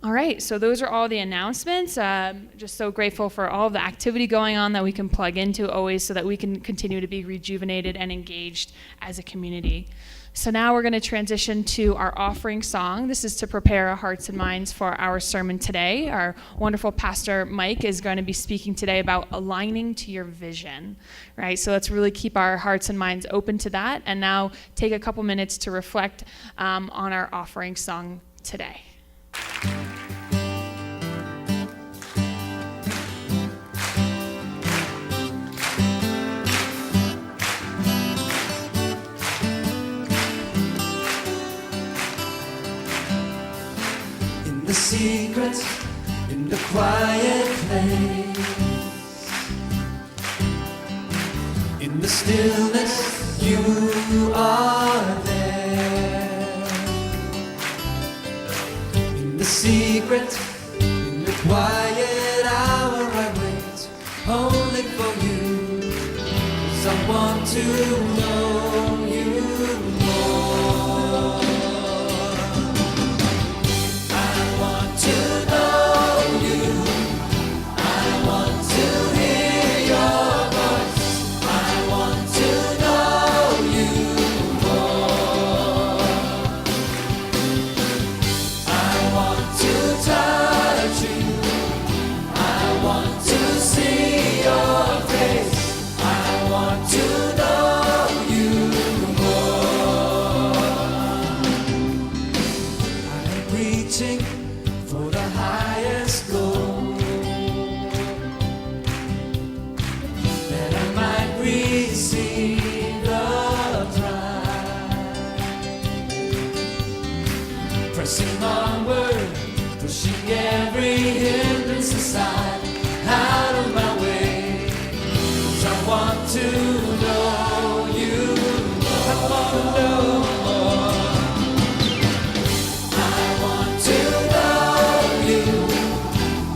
All right, so those are all the announcements. Just so grateful for all of the activity going on that we can plug into always so that we can continue to be rejuvenated and engaged as a community. So now we're going to transition to our offering song. This is to prepare our hearts and minds for our sermon today. Our wonderful pastor, Mike, is going to be speaking today about aligning to your vision, right? So let's really keep our hearts and minds open to that, and now take a couple minutes to reflect on our offering song today. In the secret, in the quiet place, in the stillness, you are there. In the secret, in the quiet hour, I wait only for you, 'cause I want to know you more. I want to know you. I want to hear your voice. I want to know you more. I want to touch you. I want to see your face. I want to know you more. I'm reaching for the highest goal, that I might receive the prize. Pressing onward, pushing every hindrance aside, out of my way, 'cause I want to know you more. I want to know more. I want to know you.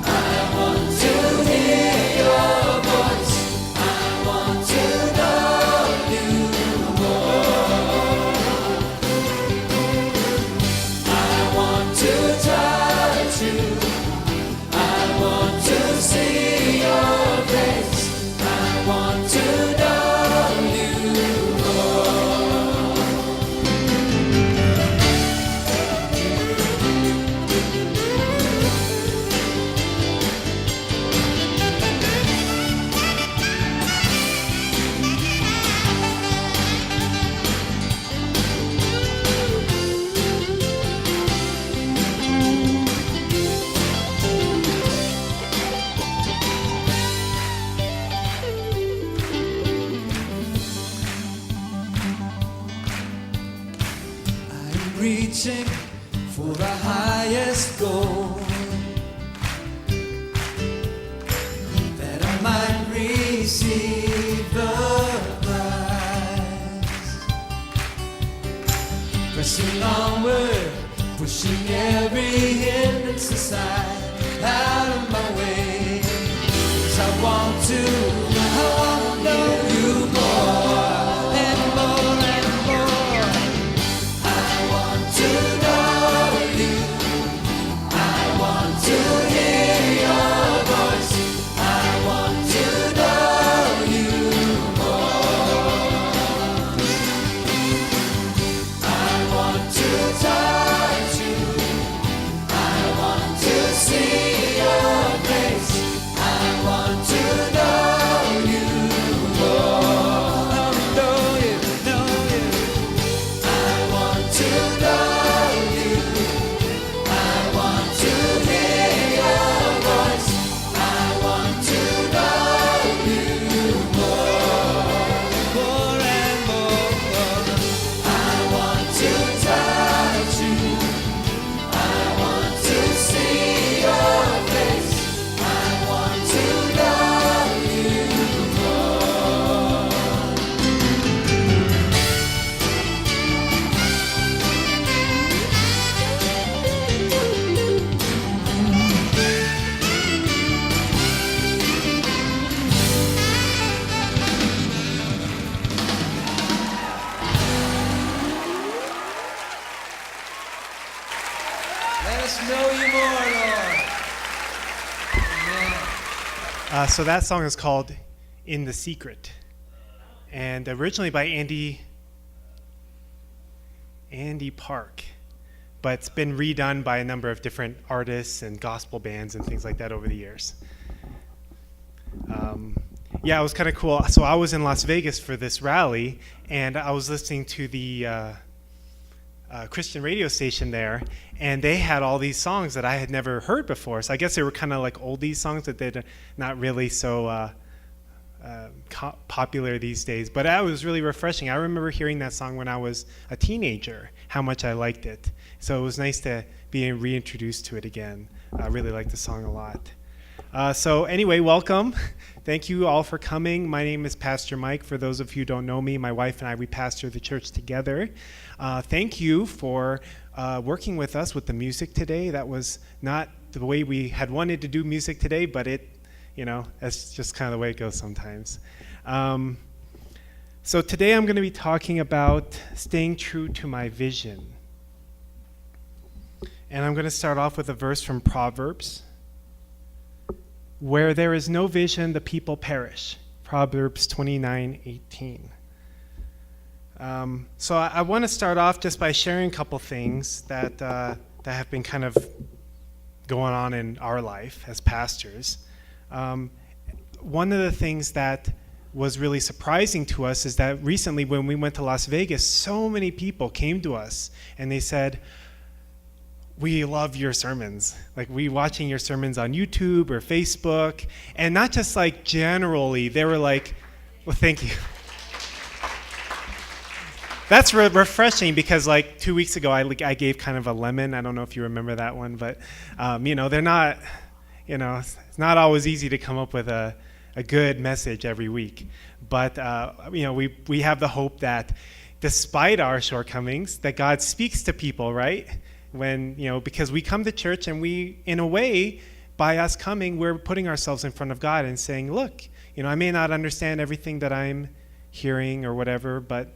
I want to hear your voice. I want to know you more. I want to touch you. I want to see your face. I want to know you more. I'm reaching for the highest goal, that I might receive the prize. Pressing onward, pushing every hindrance aside, out of my way, 'cause I want to know you more and more and more. I want to know you. I want to hear your voice. I want to know you more. I want to touch you. I want to So that song is called In the Secret, and originally by Andy Park, but it's been redone by a number of different artists and gospel bands and things like that over the years. Yeah, it was kind of cool. So I was in Las Vegas for this rally, and I was listening to the Christian radio station there, and they had all these songs that I had never heard before. So I guess they were kind of like oldies songs that they're not really so popular these days. But it was really refreshing. I remember hearing that song when I was a teenager, how much I liked it. So it was nice to be reintroduced to it again. I really liked the song a lot. So anyway, welcome. Thank you all for coming. My name is Pastor Mike. For those of you who don't know me, my wife and I, we pastor the church together. Thank you for working with us with the music today. That was not the way we had wanted to do music today, but that's just kind of the way it goes sometimes. So today I'm going to be talking about staying true to my vision. And I'm going to start off with a verse from Proverbs. Where there is no vision, the people perish. Proverbs 29:18. So I want to start off just by sharing a couple things that have been kind of going on in our life as pastors. One of the things that was really surprising to us is that recently when we went to Las Vegas, so many people came to us and they said, "We love your sermons. Like, we watching your sermons on YouTube or Facebook." And not just like generally, they were like, "Well, thank you." That's refreshing because like 2 weeks ago, I gave kind of a lemon. I don't know if you remember that one, but they're not, it's not always easy to come up with a good message every week. But we have the hope that despite our shortcomings, that God speaks to people, right? Because we come to church and we, in a way, by us coming, we're putting ourselves in front of God and saying, look, I may not understand everything that I'm hearing or whatever, but,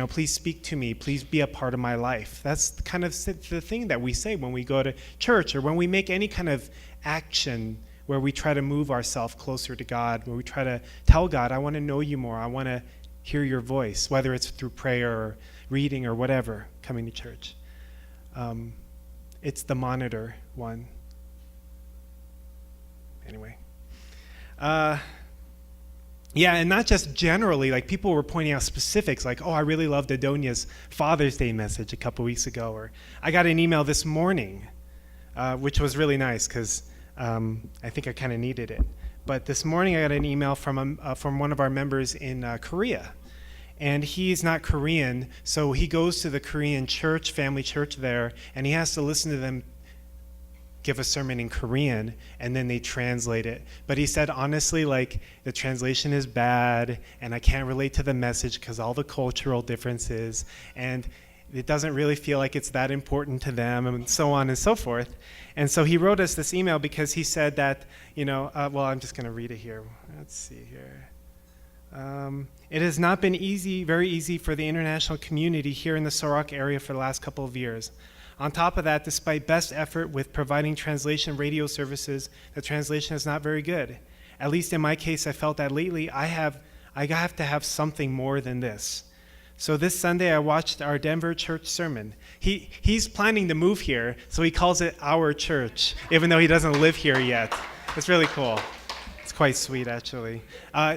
please speak to me. Please be a part of my life. That's kind of the thing that we say when we go to church or when we make any kind of action where we try to move ourselves closer to God, where we try to tell God, I want to know you more. I want to hear your voice, whether it's through prayer or reading or whatever, coming to church. It's the monitor one. Anyway. And not just generally, like people were pointing out specifics, like, I really loved Adonia's Father's Day message a couple weeks ago, or I got an email this morning, which was really nice because I think I kind of needed it. But this morning I got an email from one of our members in Korea. And he's not Korean, so he goes to the Korean church, family church there, and he has to listen to them give a sermon in Korean, and then they translate it. But he said, honestly, like, the translation is bad, and I can't relate to the message because all the cultural differences, and it doesn't really feel like it's that important to them, and so on and so forth. And so he wrote us this email because he said that, I'm just going to read it here. Let's see here. It has not been very easy for the international community here in the Sorok area for the last couple of years. On top of that, despite best effort with providing translation radio services, the translation is not very good. At least in my case, I felt that lately I have to have something more than this. So this Sunday, I watched our Denver church sermon. He's planning to move here, so he calls it our church, even though he doesn't live here yet. It's really cool. It's quite sweet, actually.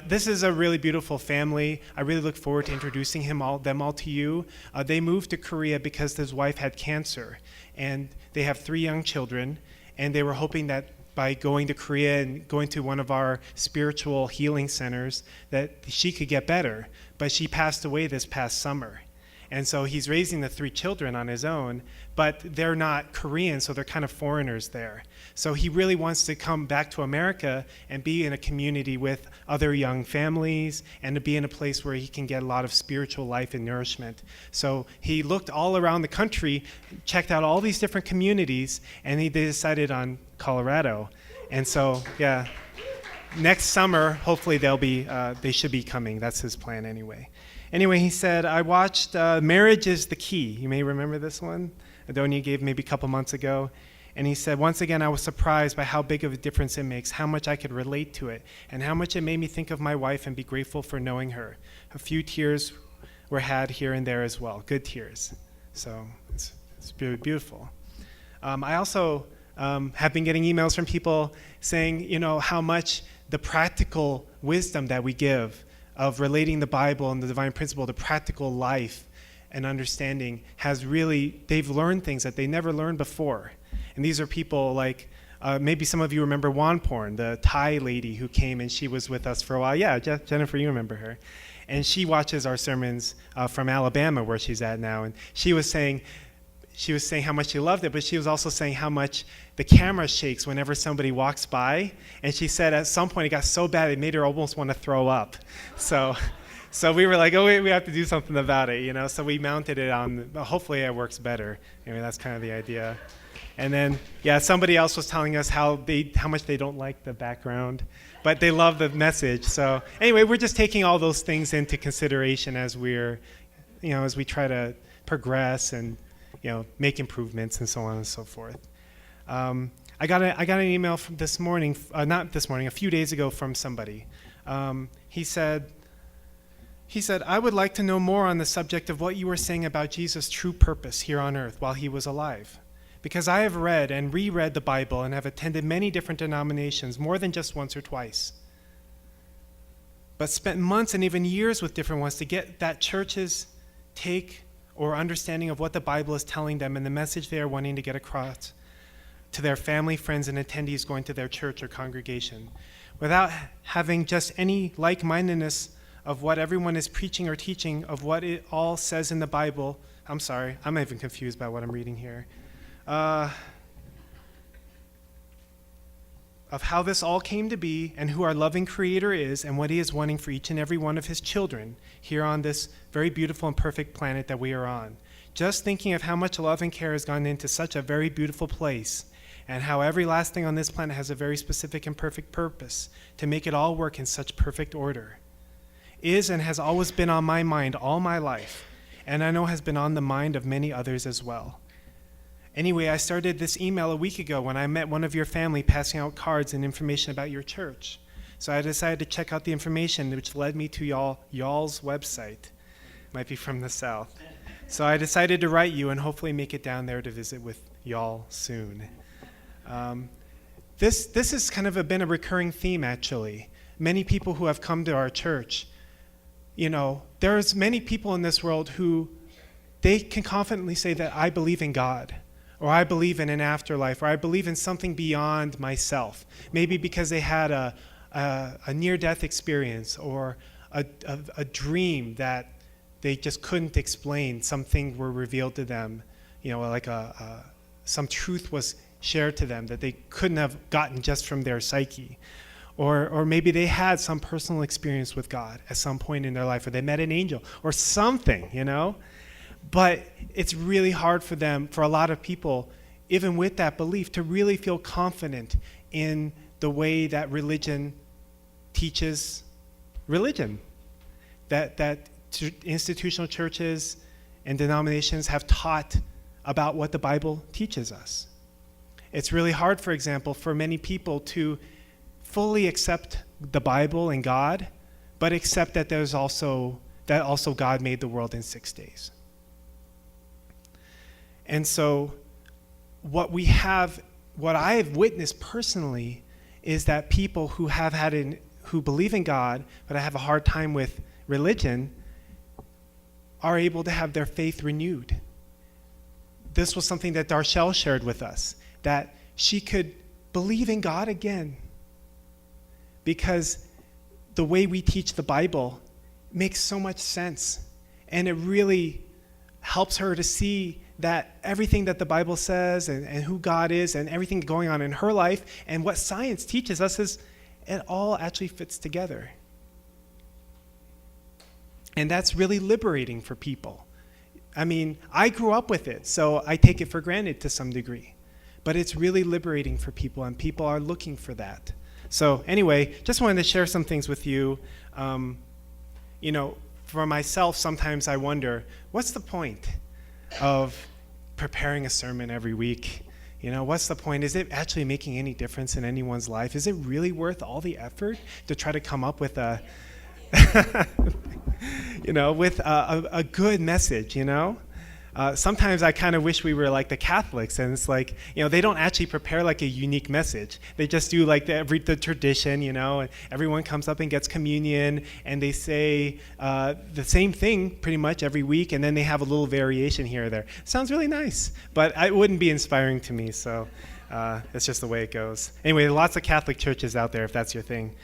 This is a really beautiful family. I really look forward to introducing them all to you. They moved to Korea because his wife had cancer, and they have 3 young children, and they were hoping that by going to Korea and going to one of our spiritual healing centers that she could get better. But she passed away this past summer. And so he's raising the 3 children on his own, but they're not Korean, so they're kind of foreigners there. So he really wants to come back to America and be in a community with other young families and to be in a place where he can get a lot of spiritual life and nourishment. So he looked all around the country, checked out all these different communities, and they decided on Colorado. And so, next summer, hopefully they should be coming. That's his plan anyway. Anyway, he said, I watched Marriage is the Key. You may remember this one. Adonia gave maybe a couple months ago. And he said, once again, I was surprised by how big of a difference it makes, how much I could relate to it, and how much it made me think of my wife and be grateful for knowing her. A few tears were had here and there as well, good tears. So it's beautiful. I also have been getting emails from people saying, how much the practical wisdom that we give of relating the Bible and the divine principle to practical life and understanding they've learned things that they never learned before. And these are people like, maybe some of you remember Wanporn, the Thai lady who came and she was with us for a while. Yeah, Jennifer, you remember her. And she watches our sermons from Alabama, where she's at now. And she was saying how much she loved it, but she was also saying how much the camera shakes whenever somebody walks by. And she said at some point it got so bad it made her almost want to throw up. So we were like, oh, wait, we have to do something about it, So we mounted it on. Hopefully it works better. Anyway, that's kind of the idea. And then, somebody else was telling us how much they don't like the background, but they love the message. So anyway, we're just taking all those things into consideration as as we try to progress and make improvements and so on and so forth. I got an email from a few days ago from somebody. He said, I would like to know more on the subject of what you were saying about Jesus' true purpose here on earth while he was alive. Because I have read and reread the Bible and have attended many different denominations, more than just once or twice, but spent months and even years with different ones to get that church's take or understanding of what the Bible is telling them and the message they are wanting to get across to their family, friends, and attendees going to their church or congregation, without having just any like-mindedness of what everyone is preaching or teaching, of what it all says in the Bible. I'm sorry, I'm even confused by what I'm reading here. Of how this all came to be and who our loving Creator is and what he is wanting for each and every one of his children here on this very beautiful and perfect planet that we are on. Just thinking of how much love and care has gone into such a very beautiful place and how every last thing on this planet has a very specific and perfect purpose to make it all work in such perfect order is and has always been on my mind all my life, and I know has been on the mind of many others as well. Anyway, I started this email a week ago when I met one of your family passing out cards and information about your church. So I decided to check out the information, which led me to y'all's website. Might be from the South. So I decided to write you and hopefully make it down there to visit with y'all soon. This has kind of been a recurring theme, actually. Many people who have come to our church, there's many people in this world who they can confidently say that I believe in God, or I believe in an afterlife, or I believe in something beyond myself. Maybe because they had a near-death experience or a dream that they just couldn't explain. Something were revealed to them, like some truth was shared to them that they couldn't have gotten just from their psyche. Or maybe they had some personal experience with God at some point in their life, or they met an angel, or something, But it's really hard for a lot of people, even with that belief, to really feel confident in the way that religion teaches religion. That institutional churches and denominations have taught about what the Bible teaches us. It's really hard, for example, for many people to fully accept the Bible and God, but accept that also God made the world in 6 days. And so what I have witnessed personally is that people who who believe in God but have a hard time with religion are able to have their faith renewed. This was something that Darshell shared with us, that she could believe in God again because the way we teach the Bible makes so much sense, and it really helps her to see that everything that the Bible says and who God is and everything going on in her life and what science teaches us is it all actually fits together. And that's really liberating for people. I mean, I grew up with it, so I take it for granted to some degree. But it's really liberating for people, and people are looking for that. So anyway, just wanted to share some things with you. For myself, sometimes I wonder, what's the point of preparing a sermon every week? You know, what's the point? Is it actually making any difference in anyone's life? Is it really worth all the effort to try to come up with a, with a good message, Sometimes I kind of wish we were like the Catholics, and it's like, they don't actually prepare like a unique message. They just do like the tradition, and everyone comes up and gets communion, and they say the same thing pretty much every week, and then they have a little variation here or there. Sounds really nice, but it wouldn't be inspiring to me, so it's just the way it goes. Anyway, lots of Catholic churches out there if that's your thing.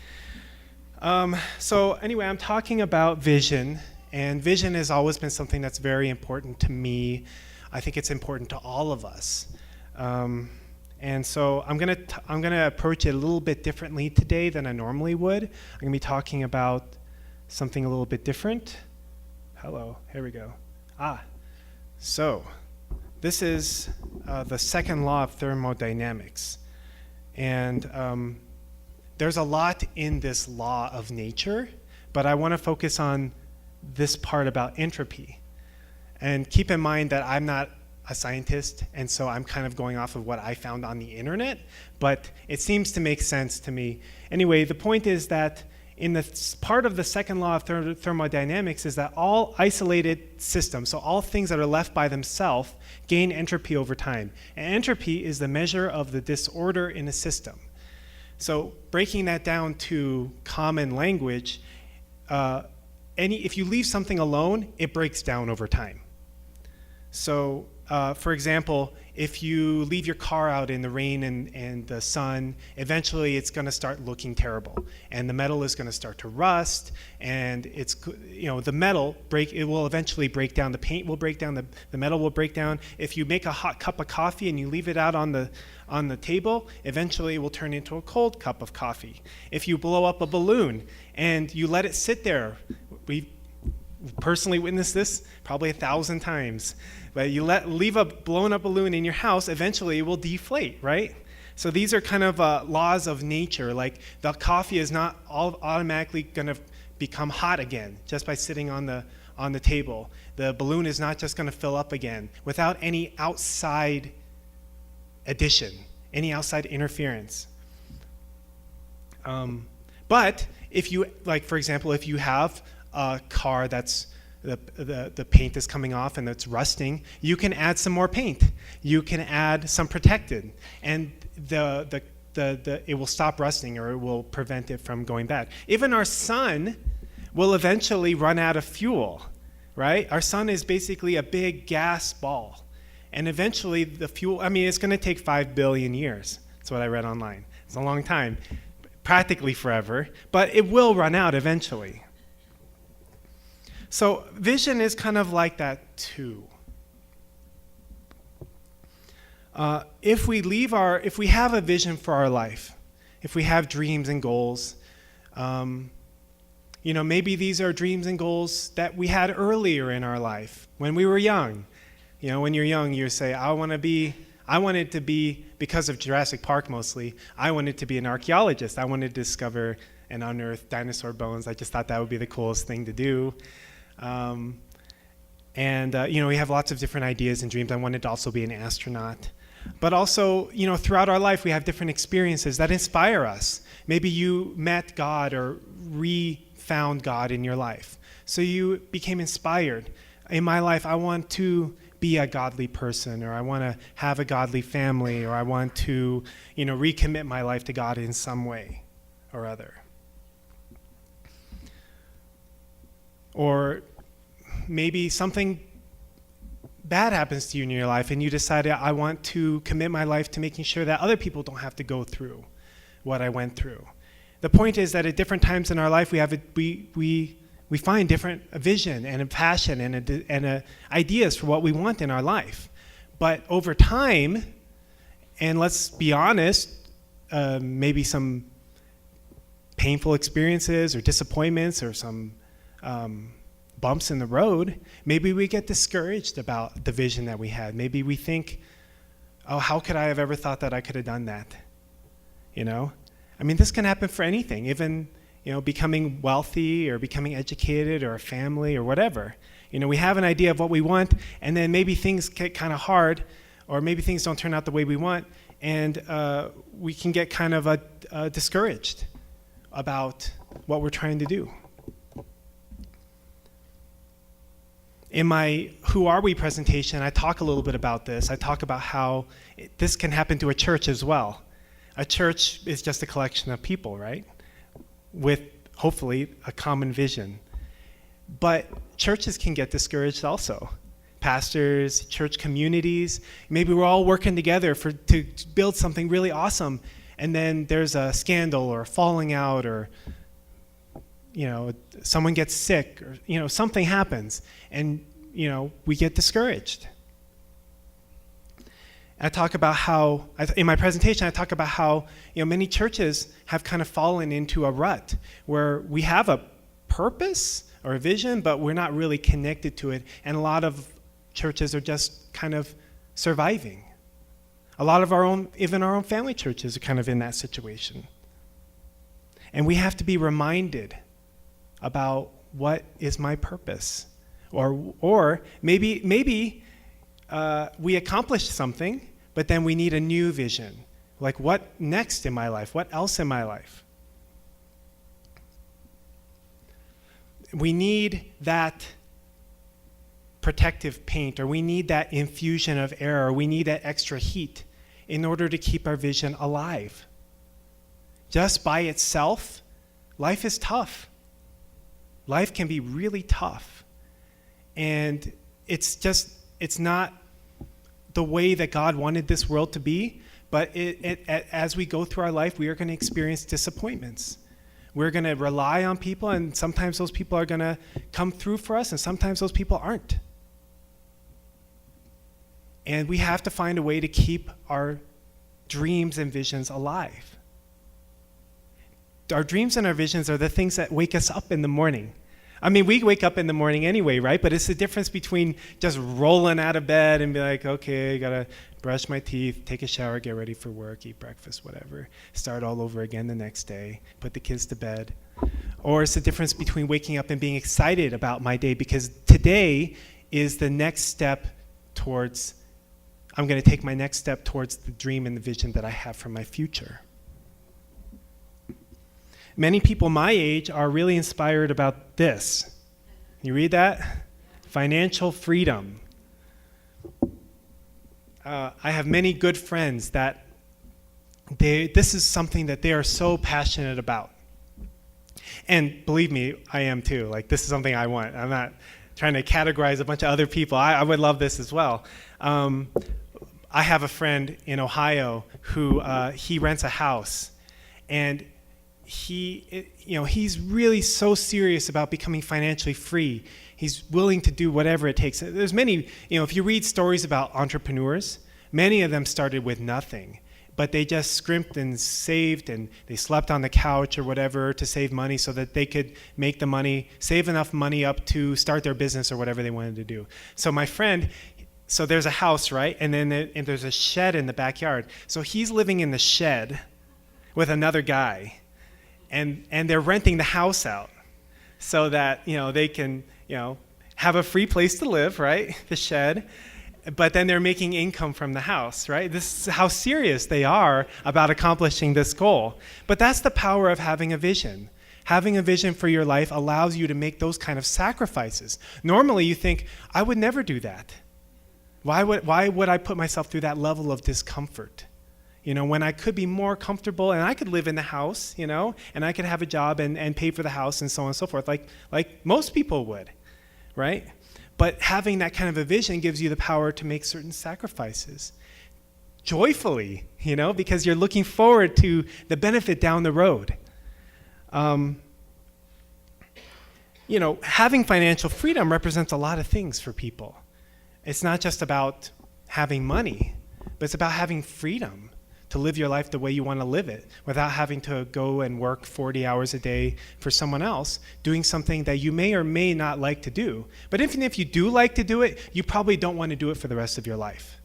So anyway, I'm talking about vision. And vision has always been something that's very important to me. I think it's important to all of us. And so I'm gonna approach it a little bit differently today than I normally would. I'm gonna be talking about something a little bit different. Hello, here we go. So this is the second law of thermodynamics. And there's a lot in this law of nature, but I wanna focus on this part about entropy. And keep in mind that I'm not a scientist, and so I'm kind of going off of what I found on the internet, but it seems to make sense to me. Anyway, the point is that in the part of the second law of thermodynamics is that all isolated systems, so all things that are left by themselves, gain entropy over time. And entropy is the measure of the disorder in a system. So breaking that down to common language, if you leave something alone, it breaks down over time. So, for example, if you leave your car out in the rain and the sun, eventually it's going to start looking terrible, and the metal is going to start to rust, and the metal it will eventually break down. The paint will break down. The metal will break down. If you make a hot cup of coffee and you leave it out on the table, eventually it will turn into a cold cup of coffee. If you blow up a balloon and you let it sit there, we've personally witnessed this probably 1,000 times. But you leave a blown up balloon in your house, eventually it will deflate, right? So these are kind of laws of nature. Like the coffee is not automatically going to become hot again just by sitting on the table. The balloon is not just going to fill up again without any outside addition, any outside interference. But if you, like for example, if you have a car that's the paint is coming off and it's rusting, you can add some more paint. You can add some protectant, and it will stop rusting, or it will prevent it from going bad. Even our sun will eventually run out of fuel, right? Our sun is basically a big gas ball, and eventually the fuel, it's going to take 5 billion years. That's what I read online. It's a long time, practically forever, but it will run out eventually. So vision is kind of like that too. If we have a vision for our life, if we have dreams and goals, maybe these are dreams and goals that we had earlier in our life when we were young. When you're young, you say, I wanted to be, because of Jurassic Park mostly, I wanted to be an archaeologist. I wanted to discover and unearth dinosaur bones. I just thought that would be the coolest thing to do. We have lots of different ideas and dreams. I wanted to also be an astronaut. But also, throughout our life, we have different experiences that inspire us. Maybe you met God or re-found God in your life. So you became inspired. In my life, I want to be a godly person, or I want to have a godly family, or I want to, recommit my life to God in some way or other. Or maybe something bad happens to you in your life and you decide, I want to commit my life to making sure that other people don't have to go through what I went through. The point is that at different times in our life, we find different vision and a passion and ideas for what we want in our life. But over time, and let's be honest, maybe some painful experiences or disappointments or some bumps in the road, maybe we get discouraged about the vision that we had. Maybe we think, how could I have ever thought that I could have done that? This can happen for anything, even, becoming wealthy or becoming educated or a family or whatever. We have an idea of what we want, and then maybe things get kind of hard, or maybe things don't turn out the way we want, and we can get kind of discouraged about what we're trying to do. In my Who Are We presentation, I talk a little bit about this. I talk about how this can happen to a church as well. A church is just a collection of people, right? With hopefully a common vision. But churches can get discouraged also. Pastors, church communities, maybe we're all working together to build something really awesome, and then there's a scandal or a falling out, or someone gets sick, or something happens, and we get discouraged. I talk about how, in my presentation, I talk about how many churches have kind of fallen into a rut where we have a purpose or a vision, but we're not really connected to it, and a lot of churches are just kind of surviving. A lot of even our own family churches are kind of in that situation. And we have to be reminded about what is my purpose. Or maybe we accomplished something, but then we need a new vision. Like, what next in my life? What else in my life? We need that protective paint, or we need that infusion of air, or we need that extra heat in order to keep our vision alive. Just by itself, life is tough. Life can be really tough. And it's not the way that God wanted this world to be, but as we go through our life, we are going to experience disappointments. We're going to rely on people, and sometimes those people are going to come through for us, and sometimes those people aren't. And we have to find a way to keep our dreams and visions alive. Our dreams and our visions are the things that wake us up in the morning. I mean, we wake up in the morning anyway, right? But it's the difference between just rolling out of bed and be like, okay, gotta brush my teeth, take a shower, get ready for work, eat breakfast, whatever. Start all over again the next day, put the kids to bed. Or it's the difference between waking up and being excited about my day, because today is the next step towards, I'm gonna take my next step towards the dream and the vision that I have for my future. Many people my age are really inspired about this. You read that? Financial freedom. I have many good friends that this is something that they are so passionate about. And believe me, I am too. Like, this is something I want. I'm not trying to categorize a bunch of other people. I would love this as well. I have a friend in Ohio who he rents a house, and he's really so serious about becoming financially free. He's willing to do whatever it takes. There's many, if you read stories about entrepreneurs, many of them started with nothing, but they just scrimped and saved, and they slept on the couch or whatever to save money so that they could make the money, save enough money up to start their business or whatever they wanted to do. So my friend, so there's a house, right? And then there's a shed in the backyard. So he's living in the shed with another guy. And they're renting the house out so that, they can, have a free place to live, right? The shed. But then they're making income from the house, right? This is how serious they are about accomplishing this goal. But that's the power of having a vision. Having a vision for your life allows you to make those kind of sacrifices. Normally you think, I would never do that. Why would I put myself through that level of discomfort? When I could be more comfortable and I could live in the house, and I could have a job and pay for the house and so on and so forth, like most people would, right? But having that kind of a vision gives you the power to make certain sacrifices joyfully, because you're looking forward to the benefit down the road. Having financial freedom represents a lot of things for people. It's not just about having money, but it's about having freedom to live your life the way you want to live it without having to go and work 40 hours a day for someone else, doing something that you may or may not like to do. But even if you do like to do it, you probably don't want to do it for the rest of your life.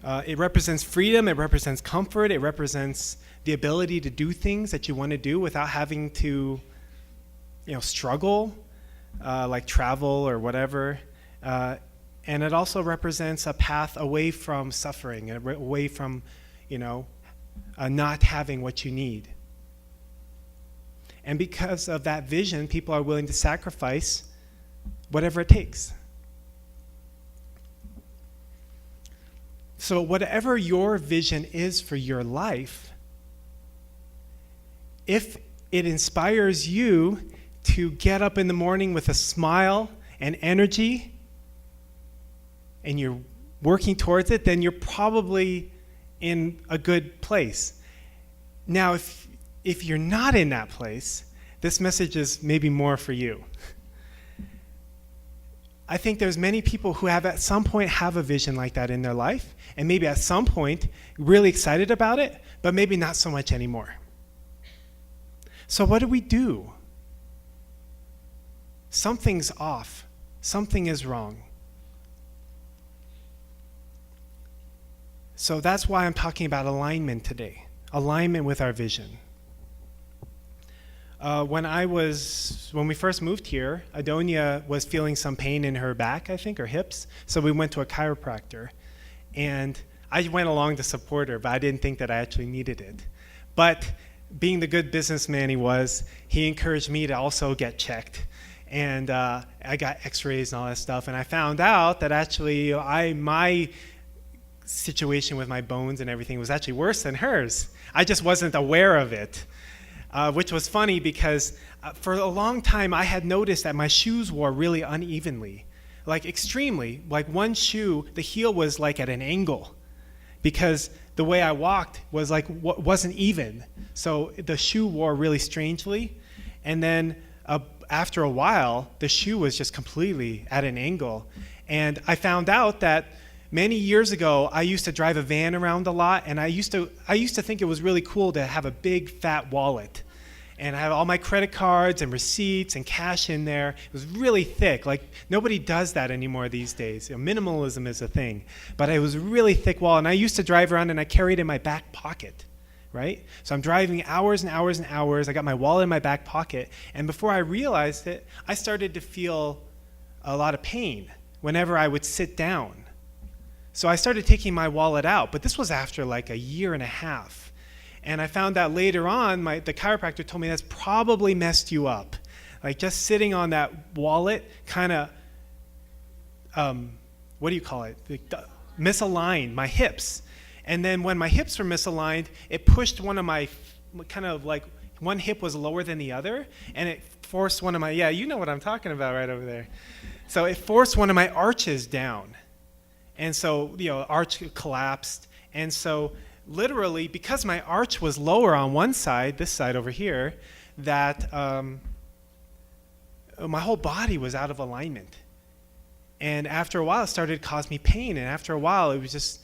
It represents freedom, it represents comfort, it represents the ability to do things that you want to do without having to, struggle, like travel or whatever. And it also represents a path away from suffering, away from, not having what you need. And because of that vision, people are willing to sacrifice whatever it takes. So whatever your vision is for your life, if it inspires you to get up in the morning with a smile and energy, and you're working towards it, then you're probably in a good place. Now, if you're not in that place, this message is maybe more for you. I think there's many people who have at some point have a vision like that in their life, and maybe at some point really excited about it, but maybe not so much anymore. So what do? Something's off. Something is wrong. So that's why I'm talking about alignment today. Alignment with our vision. When we first moved here, Adonia was feeling some pain in her back, I think, or hips. So we went to a chiropractor. And I went along to support her, but I didn't think that I actually needed it. But being the good businessman he was, he encouraged me to also get checked. And I got x-rays and all that stuff. And I found out that actually my situation with my bones and everything was actually worse than hers. I just wasn't aware of it. Which was funny because for a long time I had noticed that my shoes wore really unevenly, like extremely. Like one shoe, the heel was like at an angle because the way I walked was like wasn't even. So the shoe wore really strangely, and then after a while, the shoe was just completely at an angle. And I found out that many years ago, I used to drive a van around a lot, and I used to think it was really cool to have a big fat wallet. And I have all my credit cards and receipts and cash in there. It was really thick. Like, nobody does that anymore these days. Minimalism is a thing. But it was a really thick wallet, and I used to drive around and I carried it in my back pocket, right? So I'm driving hours and hours and hours. I got my wallet in my back pocket, and before I realized it, I started to feel a lot of pain whenever I would sit down. So I started taking my wallet out, but this was after like a year and a half. And I found out later on, the chiropractor told me that's probably messed you up. Like just sitting on that wallet kind of, misaligned my hips. And then when my hips were misaligned, it pushed one of my, one hip was lower than the other, and it forced one of my, you know what I'm talking about right over there. So it forced one of my arches down. And so, arch collapsed. And so literally, because my arch was lower on one side, this side over here, that my whole body was out of alignment. And after a while, it started to cause me pain. And after a while, it was just,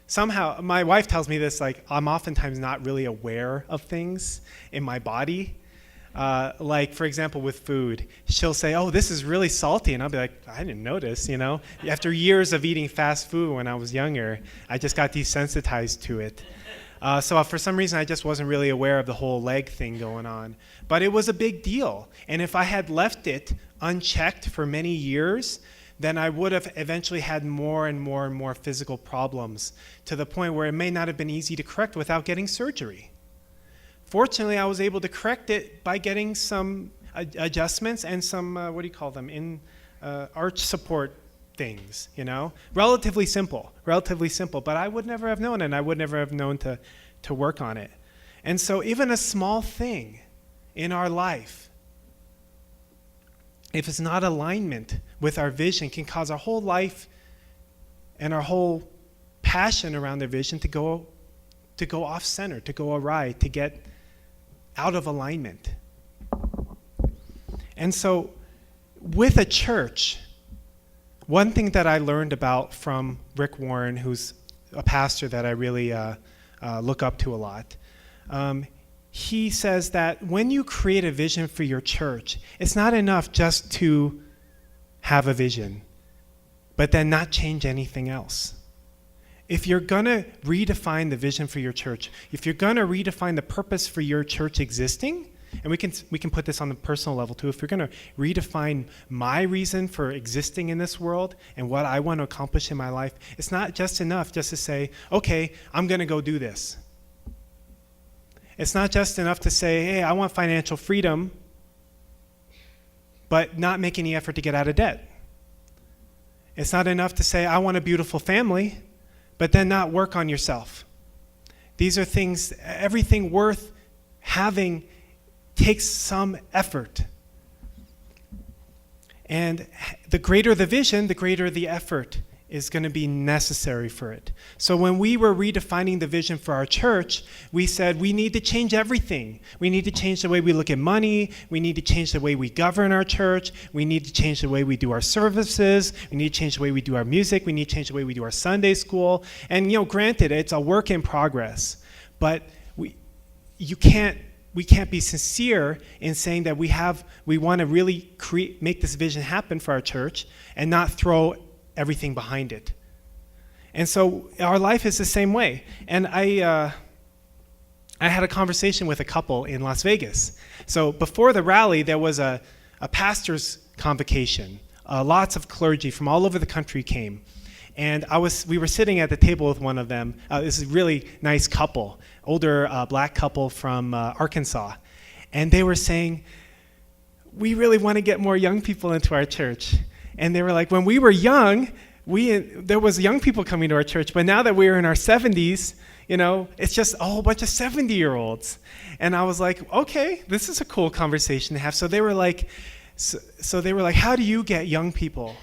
somehow, my wife tells me this, like, I'm oftentimes not really aware of things in my body. Like, for example, with food, she'll say, oh, this is really salty. And I'll be like, I didn't notice, After years of eating fast food when I was younger, I just got desensitized to it. So for some reason, I just wasn't really aware of the whole leg thing going on. But it was a big deal. And if I had left it unchecked for many years, then I would have eventually had more and more and more physical problems to the point where it may not have been easy to correct without getting surgery. Fortunately, I was able to correct it by getting some adjustments and some, arch support things, Relatively simple, but I would never have known, and I would never have known to work on it. And so even a small thing in our life, if it's not alignment with our vision, can cause our whole life and our whole passion around the vision to go off center, to go awry, to get out of alignment. And so with a church, one thing that I learned about from Rick Warren, who's a pastor that I really look up to a lot, he says that when you create a vision for your church, it's not enough just to have a vision, but then not change anything else. If you're going to redefine the vision for your church, if you're going to redefine the purpose for your church existing, And we can put this on the personal level too. If you're going to redefine my reason for existing in this world and what I want to accomplish in my life, it's not just enough just to say, okay, I'm going to go do this. It's not just enough to say, hey, I want financial freedom, but not make any effort to get out of debt. It's not enough to say, I want a beautiful family, but then not work on yourself. These are things, everything worth having takes some effort. And the greater the vision, the greater the effort is going to be necessary for it. So when we were redefining the vision for our church, we said we need to change everything. We need to change the way we look at money. We need to change the way we govern our church. We need to change the way we do our services. We need to change the way we do our music. We need to change the way we do our Sunday school. And granted, it's a work in progress, but we can't be sincere in saying that we want to really make this vision happen for our church and not throw everything behind it. And so our life is the same way. And I had a conversation with a couple in Las Vegas. So before the rally, there was a pastor's convocation. Lots of clergy from all over the country came. And we were sitting at the table with one of them. This is a really nice couple, older black couple from Arkansas. And they were saying, we really want to get more young people into our church. And they were like, when we were young, there was young people coming to our church, but now that we're in our 70s, it's just a whole bunch of 70-year-olds. And I was like, okay, this is a cool conversation to have. So they were like, how do you get young people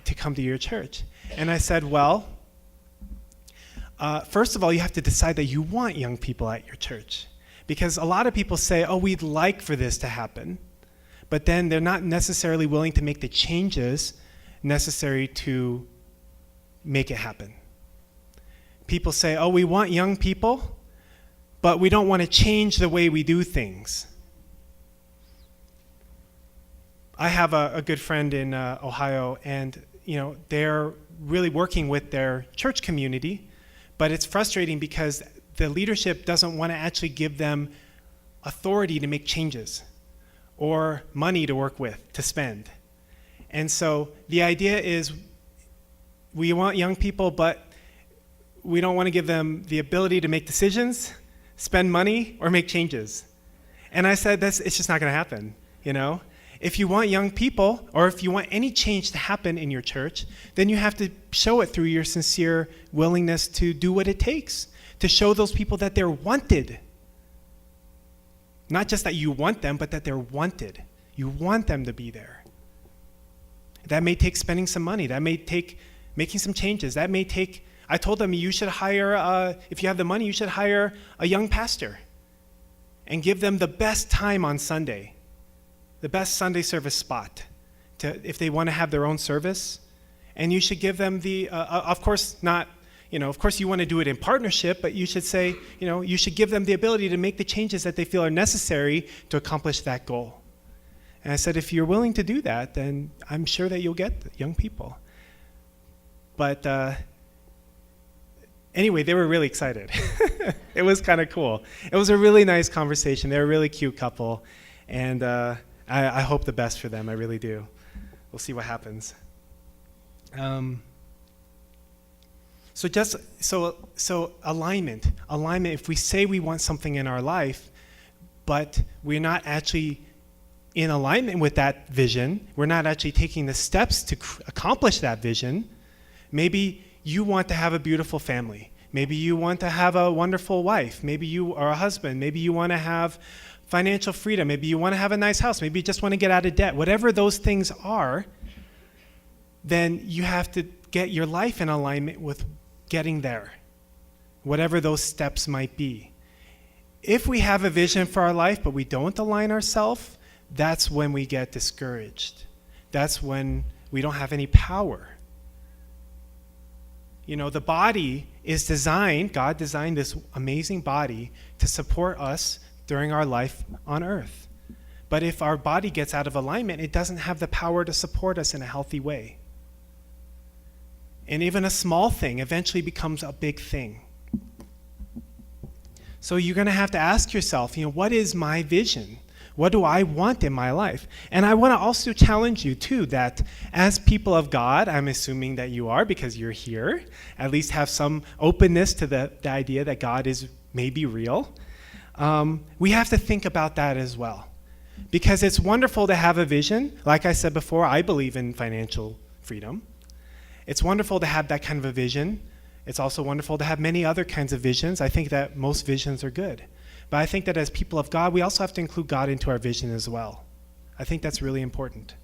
to come to your church? And I said, well, first of all, you have to decide that you want young people at your church. Because a lot of people say, oh, we'd like for this to happen. But then they're not necessarily willing to make the changes necessary to make it happen. People say, oh, we want young people, but we don't want to change the way we do things. I have a good friend in Ohio, and they're really working with their church community, but it's frustrating because the leadership doesn't want to actually give them authority to make changes or money to work with, to spend. And so the idea is we want young people, but we don't want to give them the ability to make decisions, spend money, or make changes. And I said, it's just not going to happen, If you want young people, or if you want any change to happen in your church, then you have to show it through your sincere willingness to do what it takes, to show those people that they're wanted. Not just that you want them, but that they're wanted. You want them to be there. That may take spending some money. That may take making some changes. That may take, I told them you should hire, if you have the money, you should hire a young pastor and give them the best time on Sunday, the best Sunday service spot, if they want to have their own service. And you should give them of course you want to do it in partnership, but you should say, you should give them the ability to make the changes that they feel are necessary to accomplish that goal. And I said, if you're willing to do that, then I'm sure that you'll get young people. But anyway, they were really excited. It was kind of cool. It was a really nice conversation. They're a really cute couple. And I hope the best for them. I really do. We'll see what happens. So alignment. If we say we want something in our life, but we're not actually in alignment with that vision, we're not actually taking the steps to accomplish that vision. Maybe you want to have a beautiful family. Maybe you want to have a wonderful wife. Maybe you are a husband. Maybe you want to have financial freedom. Maybe you want to have a nice house. Maybe you just want to get out of debt. Whatever those things are, then you have to get your life in alignment with getting there, whatever those steps might be. If we have a vision for our life, but we don't align ourselves, that's when we get discouraged. That's when we don't have any power. The body is designed, God designed this amazing body to support us during our life on earth. But if our body gets out of alignment, it doesn't have the power to support us in a healthy way. And even a small thing eventually becomes a big thing. So you're going to have to ask yourself, what is my vision? What do I want in my life? And I want to also challenge you too, that as people of God, I'm assuming that you are because you're here, at least have some openness to the idea that God is maybe real. We have to think about that as well. Because it's wonderful to have a vision. Like I said before, I believe in financial freedom. It's wonderful to have that kind of a vision. It's also wonderful to have many other kinds of visions. I think that most visions are good. But I think that as people of God, we also have to include God into our vision as well. I think that's really important.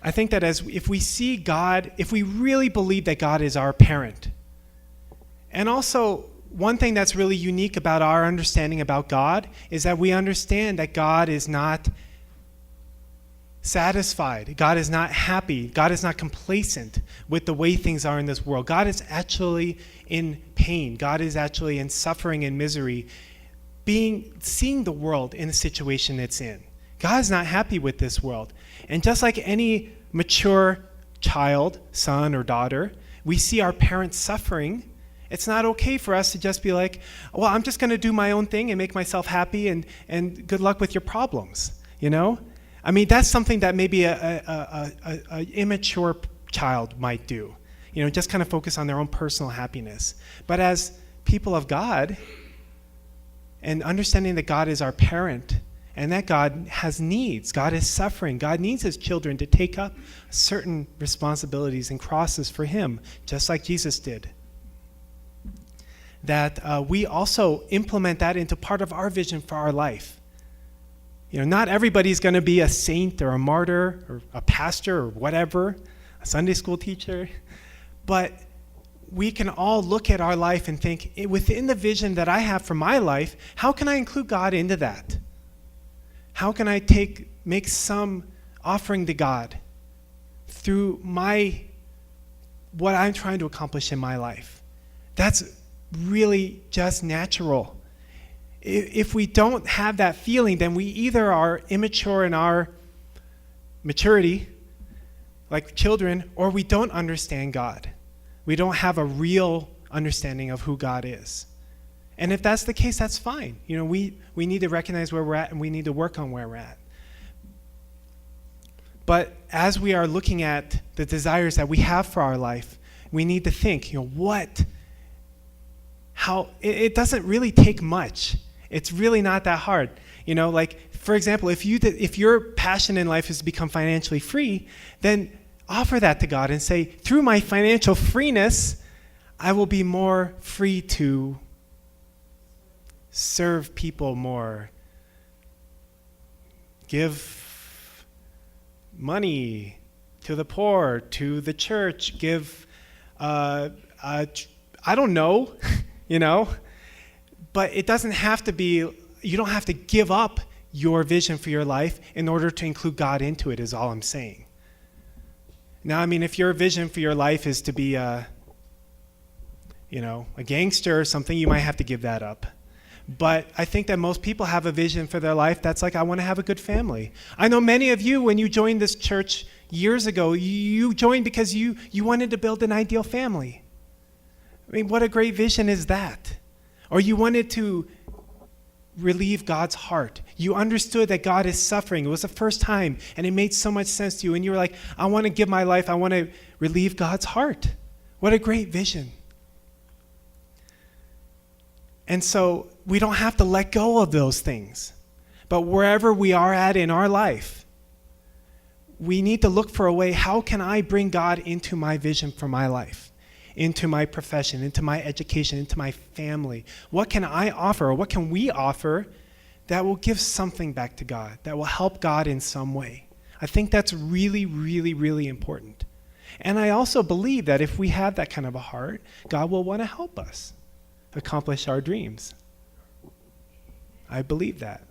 I think that if we see God, if we really believe that God is our parent, and also one thing that's really unique about our understanding about God is that we understand that God is not satisfied. God is not happy. God is not complacent with the way things are in this world. God is actually in pain. God is actually in suffering and misery, seeing the world in the situation it's in. God is not happy with this world. And just like any mature child, son or daughter, we see our parents suffering. It's not okay for us to just be like, well, I'm just going to do my own thing and make myself happy and good luck with your problems, you know? I mean, that's something that maybe a immature child might do, you know, just kind of focus on their own personal happiness. But as people of God, and understanding that God is our parent, and that God has needs, God is suffering, God needs his children to take up certain responsibilities and crosses for him, just like Jesus did. That we also implement that into part of our vision for our life. You know, not everybody's going to be a saint or a martyr or a pastor or whatever, a Sunday school teacher, but we can all look at our life and think, within the vision that I have for my life, how can I include God into that? How can I make some offering to God through what I'm trying to accomplish in my life? That's really just natural. If we don't have that feeling, then we either are immature in our maturity, like children, or we don't understand God. We don't have a real understanding of who God is. And if that's the case, that's fine. You know, we need to recognize where we're at, and we need to work on where we're at. But as we are looking at the desires that we have for our life, we need to think, you know, it doesn't really take much. It's really not that hard. You know, like, for example, if your passion in life is to become financially free, then offer that to God and say, through my financial freeness, I will be more free to serve people more, give money to the poor, to the church, give, I don't know, you know, but it doesn't have to be, you don't have to give up your vision for your life in order to include God into it, is all I'm saying. Now, I mean, if your vision for your life is to be a gangster or something, you might have to give that up. But I think that most people have a vision for their life that's like, I want to have a good family. I know many of you, when you joined this church years ago, you joined because you wanted to build an ideal family. I mean, what a great vision is that? Or you wanted to relieve God's heart. You understood that God is suffering. It was the first time, and it made so much sense to you. And you were like, I want to give my life. I want to relieve God's heart. What a great vision. And so we don't have to let go of those things. But wherever we are at in our life, we need to look for a way, how can I bring God into my vision for my life? Into my profession, into my education, into my family. What can I offer, or what can we offer that will give something back to God, that will help God in some way? I think that's really, really, really important. And I also believe that if we have that kind of a heart, God will want to help us accomplish our dreams. I believe that.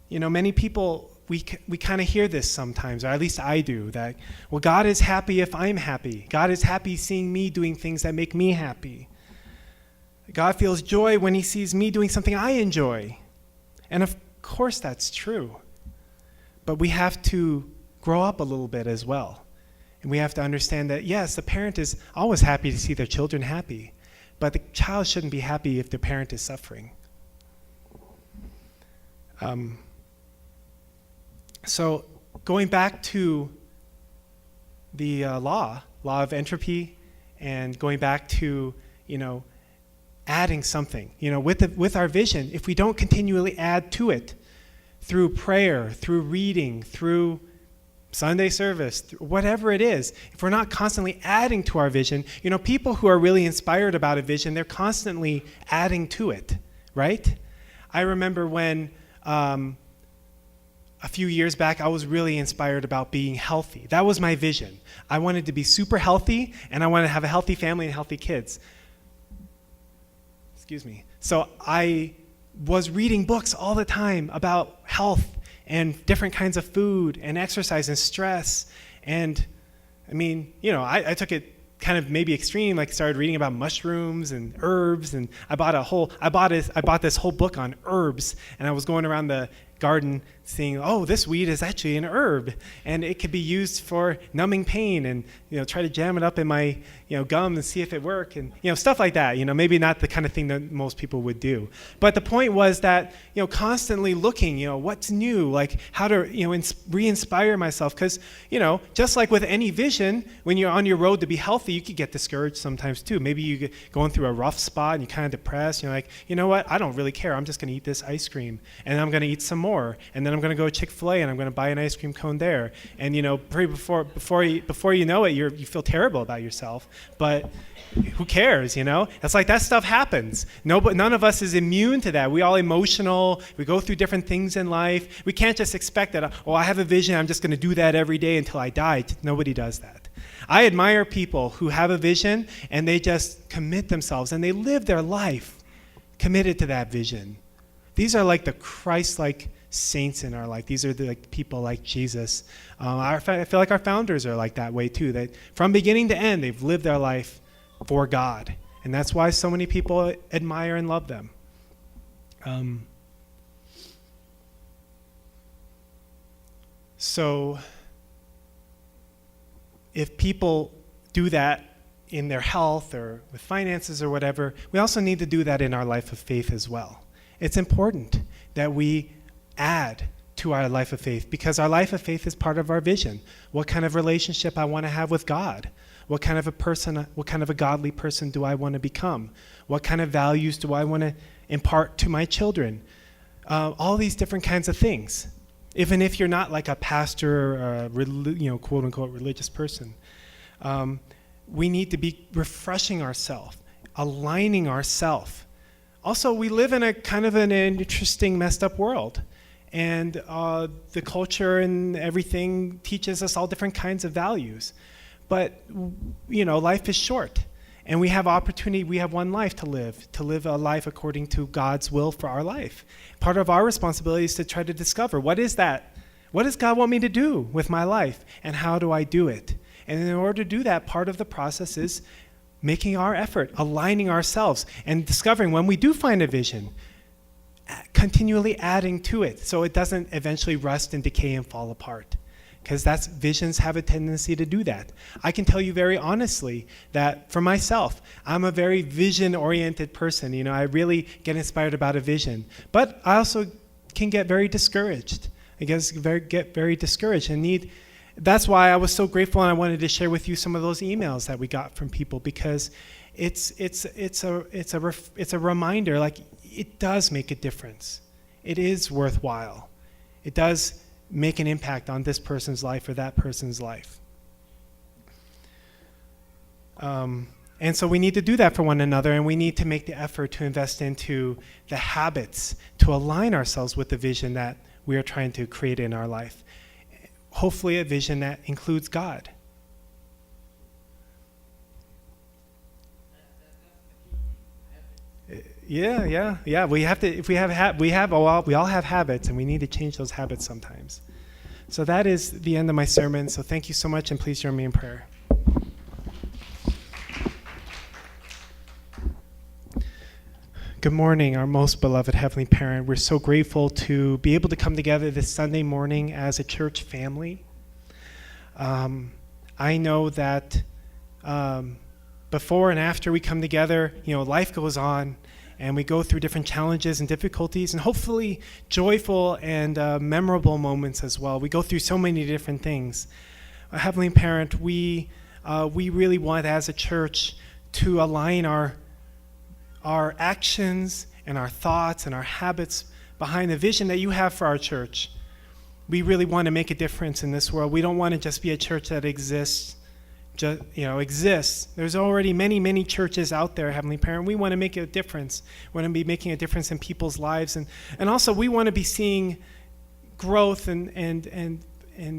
You know, many people, we kind of hear this sometimes, or at least I do, that, well, God is happy if I'm happy. God is happy seeing me doing things that make me happy. God feels joy when he sees me doing something I enjoy. And of course that's true. But we have to grow up a little bit as well. And we have to understand that, yes, the parent is always happy to see their children happy. but the child shouldn't be happy if the parent is suffering. So going back to the law of entropy, and going back to, adding something, with our vision, if we don't continually add to it through prayer, through reading, through Sunday service, whatever it is, if we're not constantly adding to our vision, people who are really inspired about a vision, they're constantly adding to it, right? I remember when a few years back, I was really inspired about being healthy. That was my vision. I wanted to be super healthy, and I wanted to have a healthy family and healthy kids. Excuse me. So I was reading books all the time about health and different kinds of food and exercise and stress. And I took it kind of maybe extreme, like started reading about mushrooms and herbs, and I bought this whole book on herbs, and I was going around the garden seeing, oh, this weed is actually an herb, and it could be used for numbing pain, and try to jam it up in my gum and see if it worked, and stuff like that. Maybe not the kind of thing that most people would do, but the point was that constantly looking, what's new, like how to re-inspire myself, because just like with any vision, when you're on your road to be healthy, you could get discouraged sometimes too. Maybe you get going through a rough spot and you're kind of depressed. You're like, you know what? I don't really care. I'm just going to eat this ice cream, and I'm going to eat some more, and then I'm going to go to Chick-fil-A and I'm going to buy an ice cream cone there. And before you know it, you feel terrible about yourself. But who cares? It's like that stuff happens. None of us is immune to that. We all emotional. We go through different things in life. We can't just expect that. Oh, I have a vision. I'm just going to do that every day until I die. Nobody does that. I admire people who have a vision and they just commit themselves and they live their life committed to that vision. These are like the Christ-like saints in our life. These are the people like Jesus. I feel like our founders are like that way too. That from beginning to end, they've lived their life for God, and that's why so many people admire and love them. So, if people do that in their health or with finances or whatever, we also need to do that in our life of faith as well. It's important that we add to our life of faith, because our life of faith is part of our vision. What kind of relationship I want to have with God? What kind of a godly person do I want to become? What kind of values do I want to impart to my children? All these different kinds of things. Even if you're not like a pastor or a quote unquote religious person, we need to be refreshing ourselves, aligning ourselves. Also, we live in a kind of an interesting, messed up world. And the culture and everything teaches us all different kinds of values. But, life is short. And we have opportunity, we have one life to live a life according to God's will for our life. Part of our responsibility is to try to discover, what is that? What does God want me to do with my life? And how do I do it? And in order to do that, part of the process is making our effort, aligning ourselves, and discovering when we do find a vision, continually adding to it so it doesn't eventually rust and decay and fall apart. Because visions have a tendency to do that. I can tell you very honestly that for myself, I'm a very vision-oriented person. I really get inspired about a vision. But I also can get very discouraged. Get very discouraged and that's why I was so grateful, and I wanted to share with you some of those emails that we got from people, because it's a reminder, like, it does make a difference. It is worthwhile. It does make an impact on this person's life or that person's life. And so we need to do that for one another, and we need to make the effort to invest into the habits to align ourselves with the vision that we are trying to create in our life. Hopefully a vision that includes God. Yeah. We have to. If we have, we all have habits, and we need to change those habits sometimes. So that is the end of my sermon. So thank you so much, and please join me in prayer. Good morning, our most beloved Heavenly Parent. We're so grateful to be able to come together this Sunday morning as a church family. I know that before and after we come together, life goes on, and we go through different challenges and difficulties, and hopefully joyful and memorable moments as well. We go through so many different things. Heavenly Parent, we really want as a church to align our actions and our thoughts and our habits behind the vision that you have for our church. We really want to make a difference in this world. We don't want to just be a church that exists. There's already many churches out there, Heavenly Parent. We want to make a difference. We want to be making a difference in people's lives, and also we want to be seeing growth and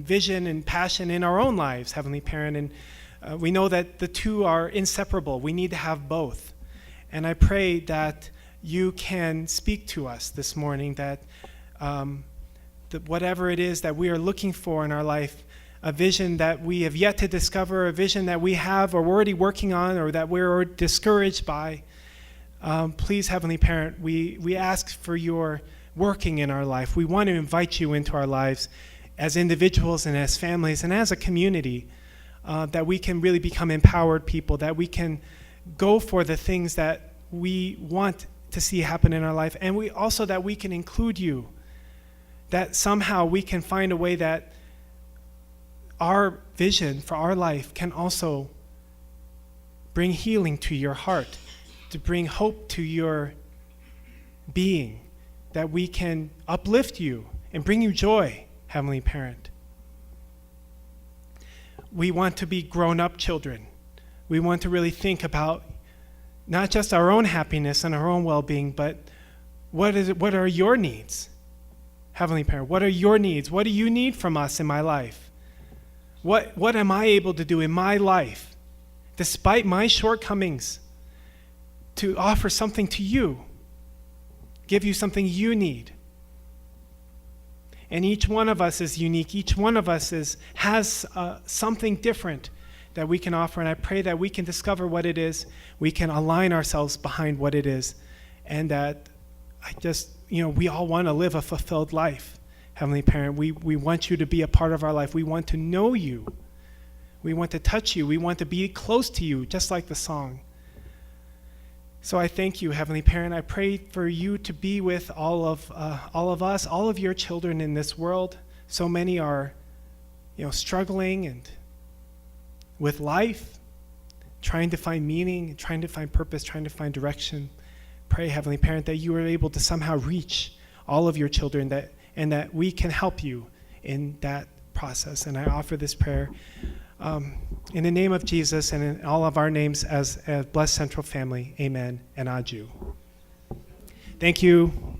vision and passion in our own lives, Heavenly Parent. And we know that the two are inseparable. We need to have both. And I pray that you can speak to us this morning, that whatever it is that we are looking for in our life, a vision that we have yet to discover, a vision that we have or we're already working on or that we're discouraged by, please, Heavenly Parent, we ask for your working in our life. We want to invite you into our lives as individuals and as families and as a community, that we can really become empowered people, that we can go for the things that we want to see happen in our life, and that we can include you, that somehow we can find a way that our vision for our life can also bring healing to your heart, to bring hope to your being, that we can uplift you and bring you joy, Heavenly Parent. We want to be grown-up children. We want to really think about not just our own happiness and our own well-being, but what are your needs, Heavenly Parent? What are your needs? What do you need from us in my life? What am I able to do in my life, despite my shortcomings, to offer something to you, give you something you need? And each one of us is unique. Each one of us has something different that we can offer. And I pray that we can discover what it is. We can align ourselves behind what it is. And that we all want to live a fulfilled life. Heavenly Parent, we want you to be a part of our life. We want to know you. We want to touch you. We want to be close to you, just like the song. So I thank you, Heavenly Parent. I pray for you to be with all of us, all of your children in this world. So many are, struggling and with life, trying to find meaning, trying to find purpose, trying to find direction. Pray, Heavenly Parent, that you are able to somehow reach all of your children, and that we can help you in that process. And I offer this prayer in the name of Jesus and in all of our names as a Blessed Central family. Amen and Aju. Thank you.